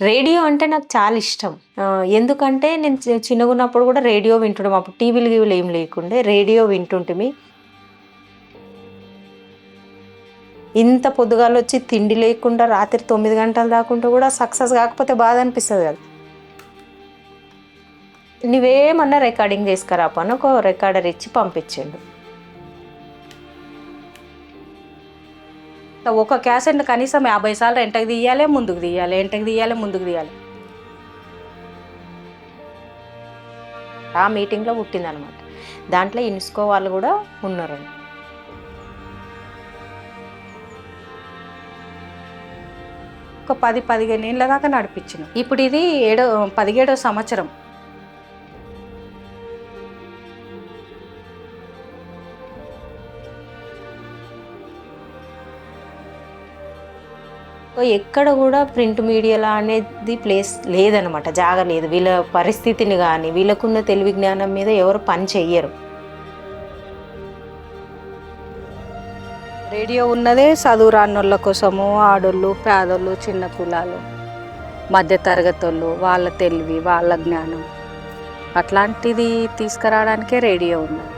Radio అంటే నాకు చాలా ఇష్టం. ఎందుకంటే నేను చిన్నగున్నప్పుడు గూడా రేడియో వింటుండే. అప్పుడు టీవీలు గీవీలు ఏం లేకుండే. రేడియో వింటుంటిమి. ఇంత పొద్దుగాలొచ్చి తిండి లేకుండా రాత్రి 9 గంటల దాకుంటే గూడా సక్సెస్ గాకపోతే బాధనిపిస్తది గదా! "నువ్వేమన్నా రికార్డింగ్ జేసుకురాపో" అని ఒక రికార్డర్ ఇచ్చి పంపించిండు. ఒక క్యాసెట్‌ని కనీసం 50 సార్లు వెనకకి తీయాలె, ముందుకు తీయాలె, వెనకకి తీయాలె, ముందుకు తీయాలె. ఆ మీటింగ్‌లో పుట్టిందనమాట. దాంట్లో ఇన్స్కో వాళ్ళు గూడా ఉన్నారండి. ఒక 10, 15 ఏళ్ల దాకా నడిపించినాం. ఇప్పుడు ఇది 17వ సంవత్సరం. ఎక్కడ గూడా ప్రింట్ మీడియాలా అనేది ప్లేస్ లేదనమాట. జాగ లేదు. వీళ్ళ పరిస్థితిని గానీ, వీళ్ళకున్న తెలివి జ్ఞానం మీద ఎవరు పని చెయ్యరు. రేడియో ఉన్నదే చదువు రానోళ్ళ కోసము, ఆడోళ్ళు, పేదోళ్ళు, చిన్న కులాలు, మధ్య తరగతోళ్ళు, వాళ్ళ తెలివి, వాళ్ళ జ్ఞానం అట్లాంటిది తీసుకురావడానికే రేడియో ఉన్నది.